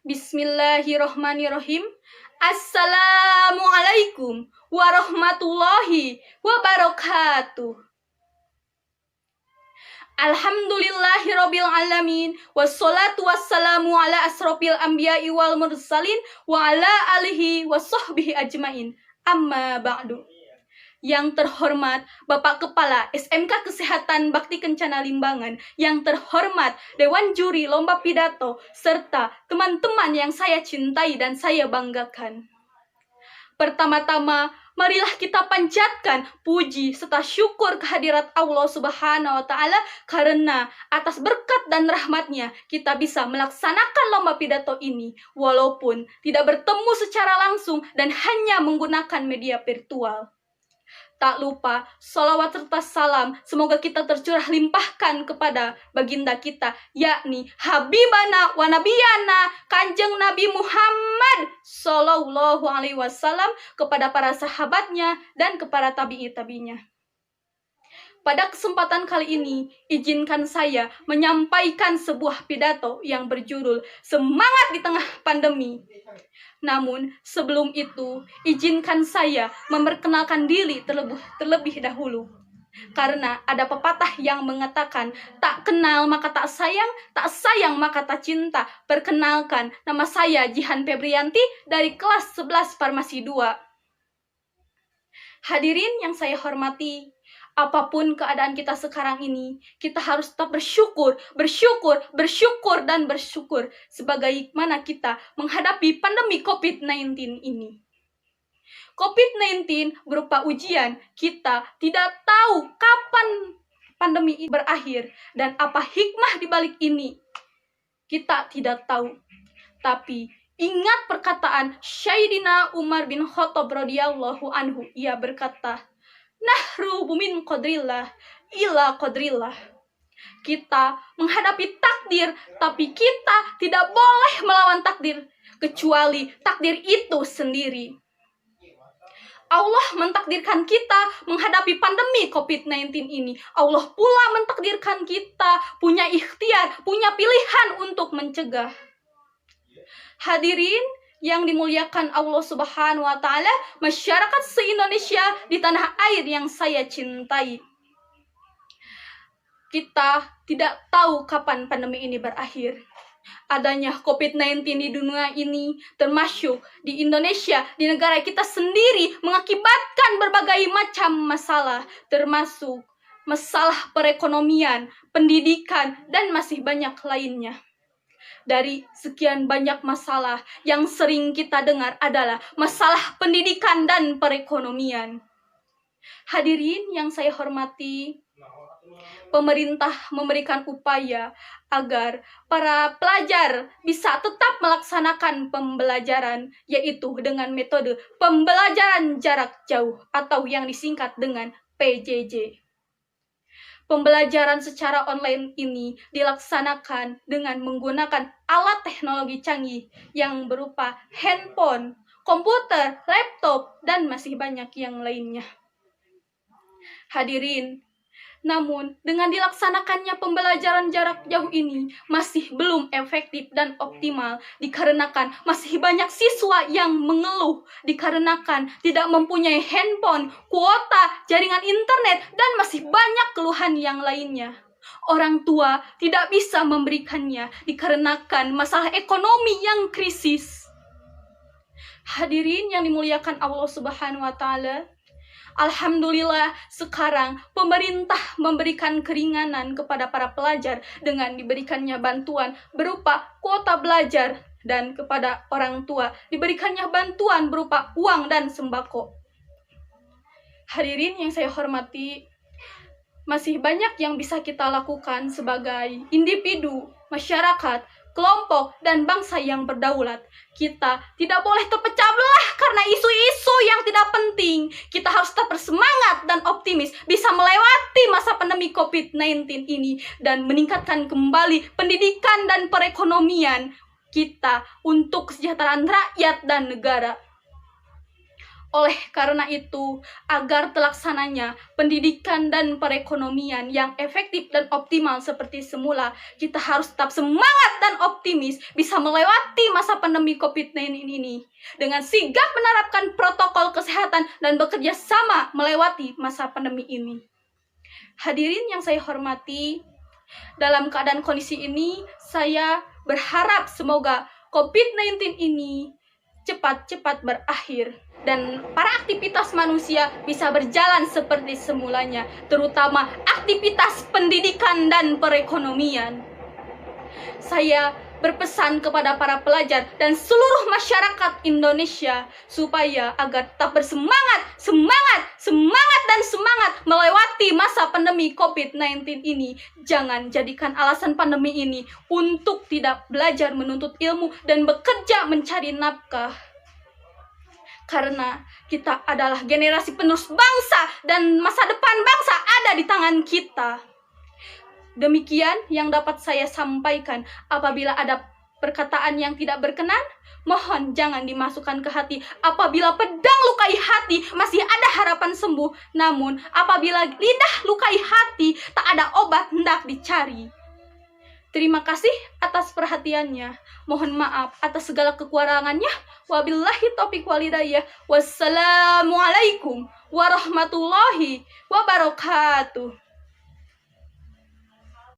Bismillahirrohmanirrohim. Assalamualaikum warahmatullahi wabarakatuh. Alhamdulillahirabbil alamin wassalatu wassalamu ala asrofil anbiya'i wal mursalin wa ala alihi wassohbihi ajmain. Amma ba'du. Yang terhormat Bapak Kepala SMK Kesehatan Bakti Kencana Limbangan, yang terhormat Dewan Juri Lomba Pidato, serta teman-teman yang saya cintai dan saya banggakan. Pertama-tama, marilah kita panjatkan puji serta syukur kehadirat Allah Subhanahu wa Ta'ala, karena atas berkat dan rahmatnya kita bisa melaksanakan lomba pidato ini walaupun tidak bertemu secara langsung dan hanya menggunakan media virtual. Tak lupa, sholawat serta salam semoga kita tercurah limpahkan kepada baginda kita, yakni Habibana wa Nabiyana Kanjeng Nabi Muhammad Sallallahu Alaihi Wasallam, kepada para sahabatnya dan kepada tabi'i-tabi'inya. Pada kesempatan kali ini, izinkan saya menyampaikan sebuah pidato yang berjudul Semangat di Tengah Pandemi. Namun, sebelum itu, izinkan saya memperkenalkan diri terlebih dahulu. Karena ada pepatah yang mengatakan, tak kenal maka tak sayang maka tak cinta. Perkenalkan, nama saya Jihan Febrianti dari kelas 11 Farmasi 2. Hadirin yang saya hormati, apapun keadaan kita sekarang ini, kita harus tetap bersyukur, dan bersyukur sebagaimana kita menghadapi pandemi COVID-19 ini. COVID-19 berupa ujian, kita tidak tahu kapan pandemi ini berakhir dan apa hikmah di balik ini. Kita tidak tahu. Tapi ingat perkataan Sayyidina Umar bin Khattab radhiyallahu anhu, ia berkata, "Nahru min qadrillah ila qadrillah." Kita menghadapi takdir, tapi kita tidak boleh melawan takdir, kecuali takdir itu sendiri. Allah mentakdirkan kita menghadapi pandemi COVID-19 ini. Allah pula mentakdirkan kita punya ikhtiar, punya pilihan untuk mencegah. Hadirin yang dimuliakan Allah Subhanahu wa Ta'ala, masyarakat se-Indonesia di tanah air yang saya cintai. Kita tidak tahu kapan pandemi ini berakhir. Adanya COVID-19 di dunia ini, termasuk di Indonesia, di negara kita sendiri, mengakibatkan berbagai macam masalah, termasuk masalah perekonomian, pendidikan, dan masih banyak lainnya. Dari sekian banyak masalah yang sering kita dengar adalah masalah pendidikan dan perekonomian. Hadirin yang saya hormati, pemerintah memberikan upaya agar para pelajar bisa tetap melaksanakan pembelajaran, yaitu dengan metode pembelajaran jarak jauh atau yang disingkat dengan PJJ. Pembelajaran secara online ini dilaksanakan dengan menggunakan alat teknologi canggih yang berupa handphone, komputer, laptop, dan masih banyak yang lainnya. Hadirin, namun dengan dilaksanakannya pembelajaran jarak jauh ini masih belum efektif dan optimal, dikarenakan masih banyak siswa yang mengeluh dikarenakan tidak mempunyai handphone, kuota, jaringan internet, dan masih banyak keluhan yang lainnya. Orang tua tidak bisa memberikannya dikarenakan masalah ekonomi yang krisis. Hadirin yang dimuliakan Allah Subhanahu wa Ta'ala, alhamdulillah sekarang pemerintah memberikan keringanan kepada para pelajar dengan diberikannya bantuan berupa kuota belajar, dan kepada orang tua diberikannya bantuan berupa uang dan sembako. Hadirin yang saya hormati, masih banyak yang bisa kita lakukan sebagai individu, masyarakat, kelompok, dan bangsa yang berdaulat. Kita tidak boleh terpecah belah karena isu-isu yang tidak penting. Kita harus tetap bersemangat dan optimis bisa melewati masa pandemi COVID-19 ini dan meningkatkan kembali pendidikan dan perekonomian kita untuk kesejahteraan rakyat dan negara. Oleh karena itu, agar terlaksananya pendidikan dan perekonomian yang efektif dan optimal seperti semula, kita harus tetap semangat dan optimis bisa melewati masa pandemi COVID-19 ini dengan sigap menerapkan protokol kesehatan dan bekerja sama melewati masa pandemi ini. Hadirin yang saya hormati, dalam keadaan kondisi ini, saya berharap semoga COVID-19 ini cepat-cepat berakhir dan para aktivitas manusia bisa berjalan seperti semulanya, terutama aktivitas pendidikan dan perekonomian. Saya berpesan kepada para pelajar dan seluruh masyarakat Indonesia supaya agar tetap bersemangat, semangat dan semangat melewati masa pandemi COVID-19 ini. Jangan jadikan alasan pandemi ini untuk tidak belajar menuntut ilmu dan bekerja mencari nafkah. Karena kita adalah generasi penerus bangsa dan masa depan bangsa ada di tangan kita. Demikian yang dapat saya sampaikan. Apabila ada perkataan yang tidak berkenan, mohon jangan dimasukkan ke hati. Apabila pedang lukai hati, masih ada harapan sembuh. Namun, apabila lidah lukai hati, tak ada obat hendak dicari. Terima kasih atas perhatiannya. Mohon maaf atas segala kekurangannya. Wabillahi taufiq wal hidayah. Wassalamualaikum warahmatullahi wabarakatuh.